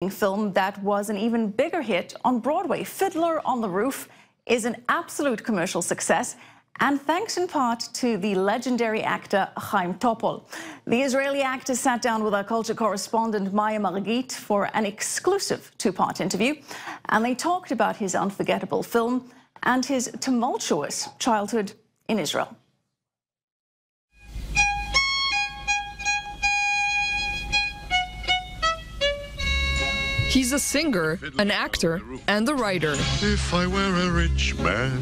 groundbreaking film that was an even bigger hit on Broadway. Fiddler on the Roof is an absolute commercial success, and thanks in part to the legendary actor Chaim Topol. The Israeli actor sat down with our culture correspondent Maya Margit for an exclusive two-part interview, and they talked about his unforgettable film and his tumultuous childhood in Israel. He's a singer, an actor, and a writer. If I were a rich man,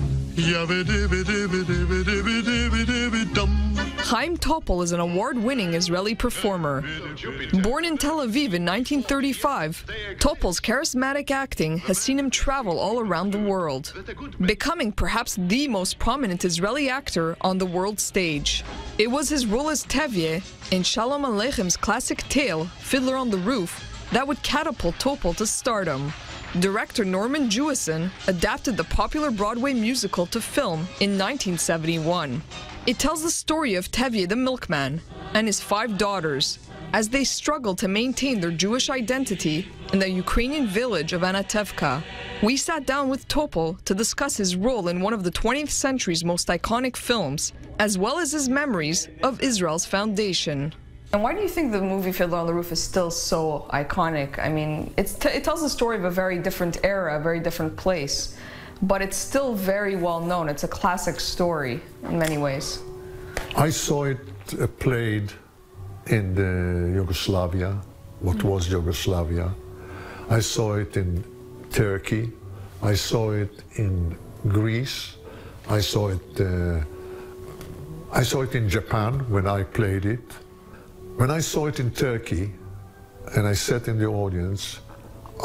Chaim Topol is an award-winning Israeli performer. Born in Tel Aviv in 1935, Topol's charismatic acting has seen him travel all around the world, becoming perhaps the most prominent Israeli actor on the world stage. It was his role as Tevye in Shalom Aleicham's classic tale, Fiddler on the Roof, that would catapult Topol to stardom. Director Norman Jewison adapted the popular Broadway musical to film in 1971. It tells the story of Tevye the milkman and his 5 daughters as they struggle to maintain their Jewish identity in the Ukrainian village of Anatevka. We sat down with Topol to discuss his role in one of the 20th century's most iconic films, as well as his memories of Israel's foundation. And why do you think the movie Fiddler on the Roof is still so iconic? I mean, it tells the story of a very different era, a very different place, but it's still very well known. It's a classic story in many ways. I saw it played in the Yugoslavia, what was Yugoslavia. I saw it in Turkey. I saw it in Greece. I saw it in Japan when I played it. When I saw it in Turkey, and I sat in the audience,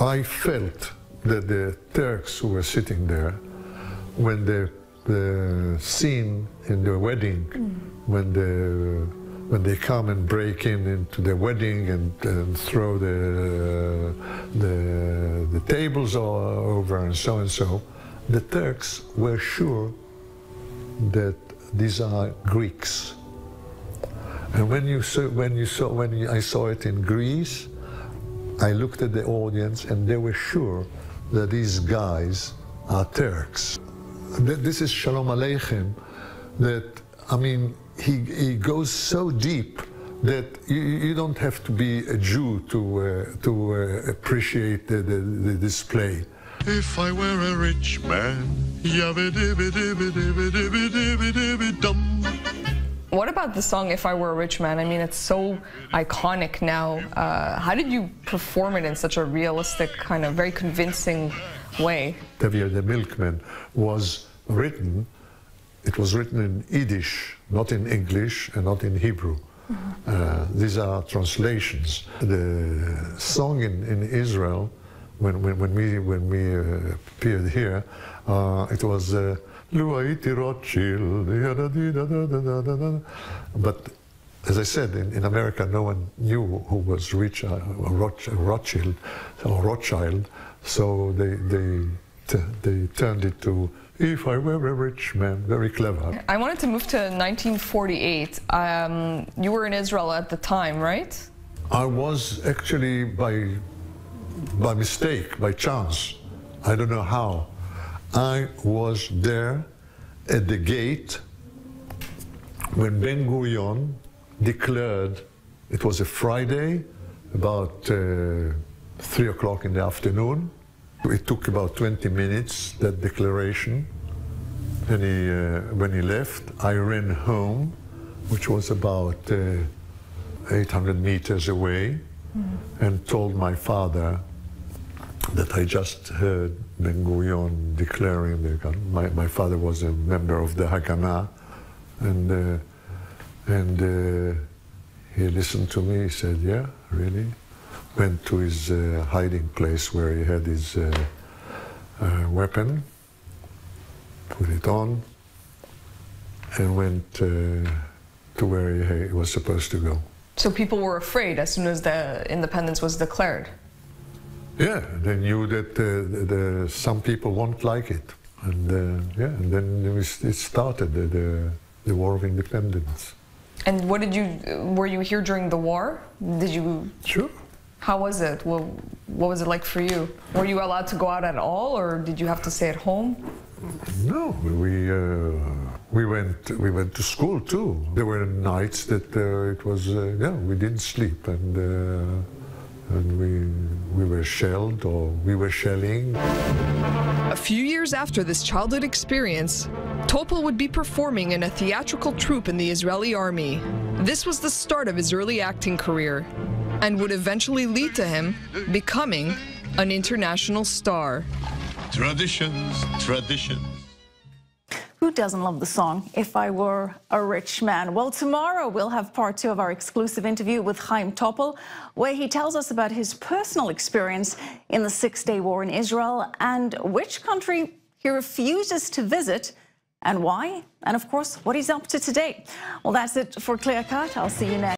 I felt that the Turks who were sitting there, when the scene in the wedding, when they come and break into the wedding and throw the tables over and so, the Turks were sure that these are Greeks. And when I saw it in Greece, I looked at the audience and they were sure that these guys are Turks. This is Shalom Aleichem, that, I mean, he goes so deep that you don't have to be a Jew to appreciate the display. If I were a rich man, What about the song If I Were a Rich Man? I mean, it's so iconic now. How did you perform it in such a realistic, kind of very convincing way? Tevye the Milkman was written, it was written in Yiddish, not in English and not in Hebrew. These are translations. The song in Israel, when we appeared here, it was but as I said, in America, no one knew who was Rothschild, so they turned it to If I Were a Rich Man. Very clever. I wanted to move to 1948. You were in Israel at the time, right? I was actually by mistake, by chance. I don't know how. I was there at the gate when Ben-Gurion declared, it was a Friday, about 3 o'clock in the afternoon. It took about 20 minutes, that declaration. And when he left, I ran home, which was about 800 meters away, and told my father that I just heard Ben-Gurion declaring the gun. My father was a member of the Haganah, and he listened to me. He said, "Yeah, really?" Went to his hiding place where he had his weapon, put it on, and went to where he was supposed to go. So people were afraid as soon as the independence was declared? Yeah, they knew that some people won't like it, and and then it started the War of Independence. And what did you? Were you here during the war? Did you? Sure. How was it? What was it like for you? Were you allowed to go out at all, or did you have to stay at home? No, we went to school too. There were nights that it was we didn't sleep, and we were shelled or we were shelling. A few years after this childhood experience, Topol would be performing in a theatrical troupe in the Israeli army. This was the start of his early acting career, and would eventually lead to him becoming an international star. Traditions, traditions. Who doesn't love the song, If I Were a Rich Man? Well, tomorrow we'll have part 2 of our exclusive interview with Chaim Topol, where he tells us about his personal experience in the Six-Day War in Israel and which country he refuses to visit and why, and of course, what he's up to today. Well, that's it for Clear Cut. I'll see you next.